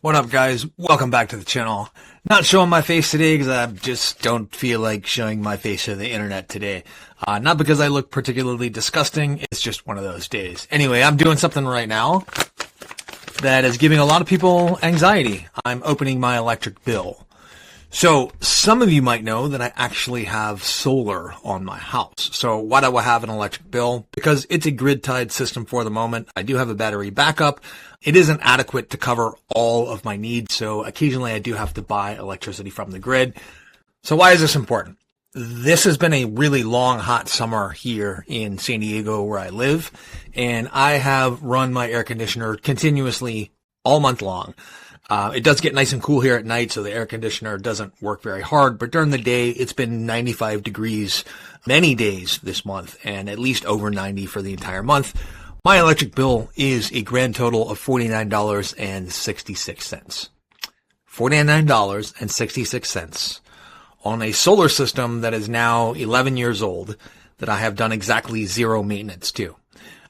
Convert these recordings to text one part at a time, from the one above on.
What up, guys? Welcome back to the channel. Not showing my face today because I just don't feel like showing my face to the internet today. Not because I look particularly disgusting, it's just one of those days. Anyway, I'm doing something right now that is giving a lot of people anxiety. I'm opening my electric bill. So some of you might know that I actually have solar on my house. So why do I have an electric bill? Because it's a grid-tied system for the moment. I do have a battery backup. It isn't adequate to cover all of my needs, so occasionally I do have to buy electricity from the grid. So why is this important? This has been a really long, hot summer here in San Diego where I live, and I have run my air conditioner continuously all month long. It does get nice and cool here at night, so the air conditioner doesn't work very hard, but during the day, it's been 95 degrees many days this month, and at least over 90 for the entire month. My electric bill is a grand total of $49.66. $49.66 on a solar system that is now 11 years old, that I have done exactly zero maintenance to,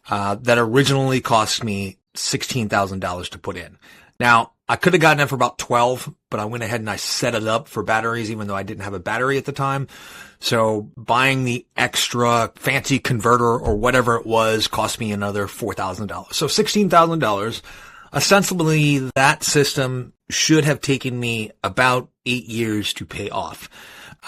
that originally cost me $16,000 to put in. Now, I could have gotten it for about 12, but I went ahead and I set it up for batteries, even though I didn't have a battery at the time. So buying the extra fancy converter or whatever it was cost me another $4,000. So $16,000. Ostensibly, that system should have taken me about 8 years to pay off.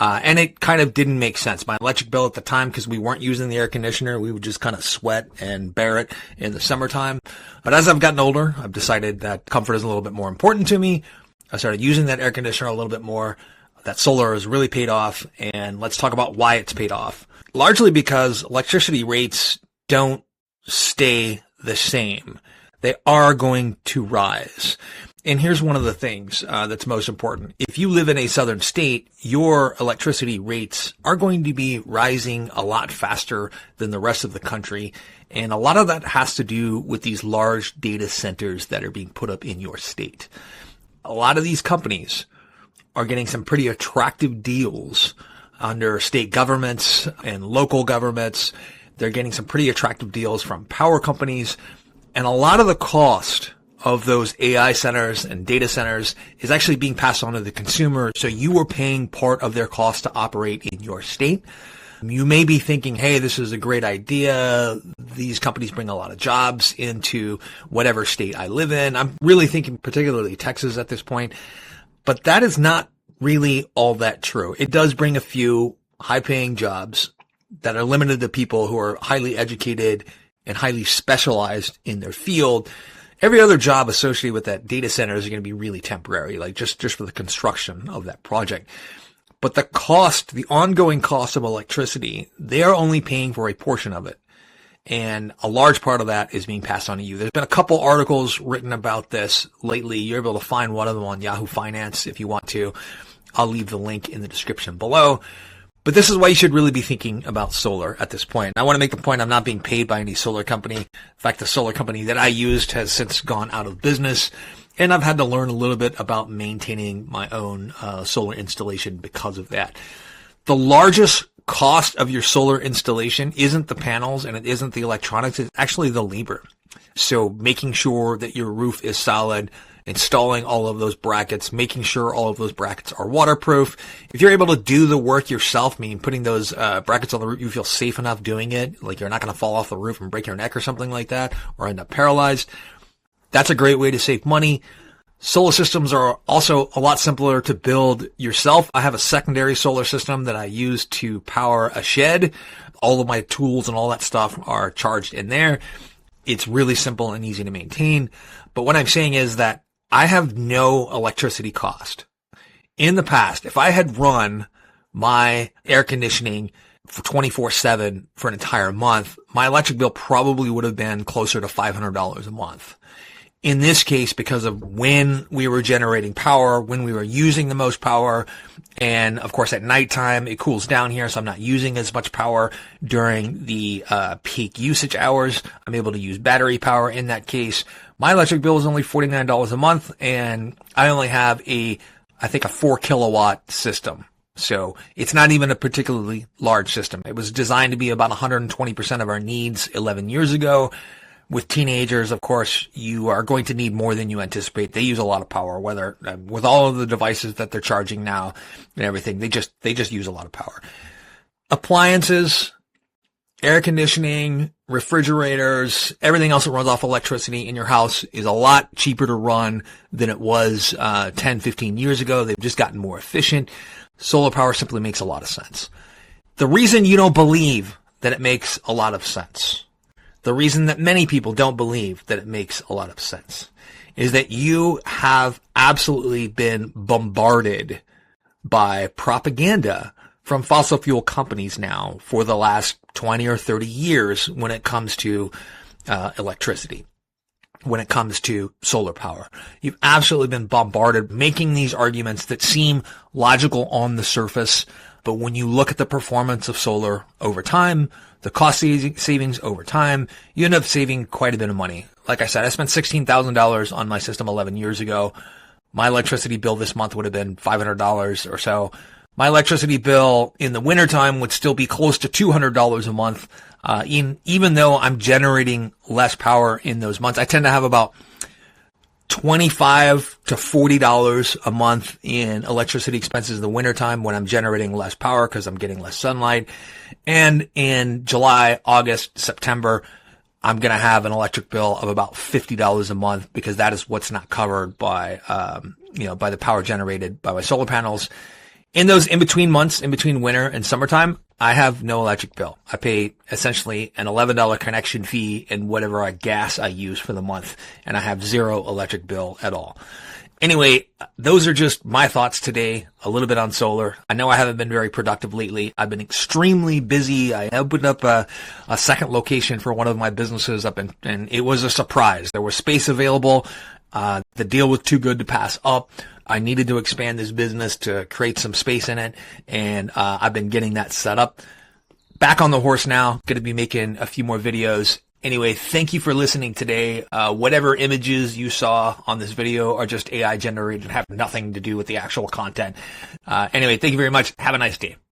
And it kind of didn't make sense. My electric bill at the time, because we weren't using the air conditioner, we would just kind of sweat and bear it in the summertime. But as I've gotten older, I've decided that comfort is a little bit more important to me. I started using that air conditioner a little bit more. That solar has really paid off, and let's talk about why it's paid off. Largely because electricity rates don't stay the same. They are going to rise. And here's one of the things that's most important. If you live in a southern state, your electricity rates are going to be rising a lot faster than the rest of the country. And a lot of that has to do with these large data centers that are being put up in your state. A lot of these companies are getting some pretty attractive deals under state governments and local governments. They're getting some pretty attractive deals from power companies. And a lot of the cost of those AI centers and data centers is actually being passed on to the consumer. So you are paying part of their cost to operate in your state. You may be thinking, hey, this is a great idea. These companies bring a lot of jobs into whatever state I live in. I'm really thinking particularly Texas at this point. But that is not really all that true. It does bring a few high-paying jobs that are limited to people who are highly educated and highly specialized in their field. Every other job associated with that data center is going to be really temporary, like just for the construction of that project. But the cost, the ongoing cost of electricity, they are only paying for a portion of it. And a large part of that is being passed on to you. There's been a couple articles written about this lately. You're able to find one of them on Yahoo Finance if you want to. I'll leave the link in the description below. But this is why you should really be thinking about solar at this point. I want to make the point I'm not being paid by any solar company. In fact, the solar company that I used has since gone out of business. And I've had to learn a little bit about maintaining my own solar installation because of that. The largest cost of your solar installation isn't the panels and it isn't the electronics. It's actually the labor. So making sure that your roof is solid, installing all of those brackets, making sure all of those brackets are waterproof. If you're able to do the work yourself, meaning putting those brackets on the roof, you feel safe enough doing it, like you're not going to fall off the roof and break your neck or something like that, or end up paralyzed, that's a great way to save money. Solar systems are also a lot simpler to build yourself. I have a secondary solar system that I use to power a shed. All of my tools and all that stuff are charged in there. It's really simple and easy to maintain. But what I'm saying is that I have no electricity cost. In the past, if I had run my air conditioning for 24/7 for an entire month, my electric bill probably would have been closer to $500 a month. In this case, because of when we were generating power, when we were using the most power, and of course at nighttime it cools down here, so I'm not using as much power during the peak usage hours. I'm able to use battery power in that case. My electric bill is only $49 a month, and I only have I think a 4 kilowatt system. So it's not even a particularly large system. It was designed to be about 120% of our needs 11 years ago. With teenagers, of course, you are going to need more than you anticipate. They use a lot of power, whether with all of the devices that they're charging now and everything, they just use a lot of power. Appliances, air conditioning, refrigerators, everything else that runs off electricity in your house is a lot cheaper to run than it was 10, 15 years ago. They've just gotten more efficient. Solar power simply makes a lot of sense. The reason you don't believe that it makes a lot of sense, the reason that many people don't believe that it makes a lot of sense, is that you have absolutely been bombarded by propaganda from fossil fuel companies now for the last 20 or 30 years when it comes to electricity, when it comes to solar power. You've absolutely been bombarded making these arguments that seem logical on the surface, but when you look at the performance of solar over time, the cost savings over time, you end up saving quite a bit of money. Like I said, I spent $16,000 on my system 11 years ago. My electricity bill this month would have been $500 or so. My electricity bill in the wintertime would still be close to $200 a month, even though I'm generating less power in those months. I tend to have about $25 to $40 a month in electricity expenses in the wintertime when I'm generating less power because I'm getting less sunlight. And in July, August, September, I'm going to have an electric bill of about $50 a month because that is what's not covered by, by the power generated by my solar panels. In those in-between months, in between winter and summertime, I have no electric bill. I pay essentially an $11 connection fee and whatever gas I use for the month, and I have zero electric bill at all. Anyway, those are just my thoughts today, a little bit on solar. I know I haven't been very productive lately. I've been extremely busy. I opened up a second location for one of my businesses and it was a surprise. There was space available. The deal was too good to pass up. I needed to expand this business to create some space in it, and I've been getting that set up. Back on the horse now, going to be making a few more videos. Anyway, thank you for listening today. Whatever images you saw on this video are just AI generated and have nothing to do with the actual content. Anyway, thank you very much. Have a nice day.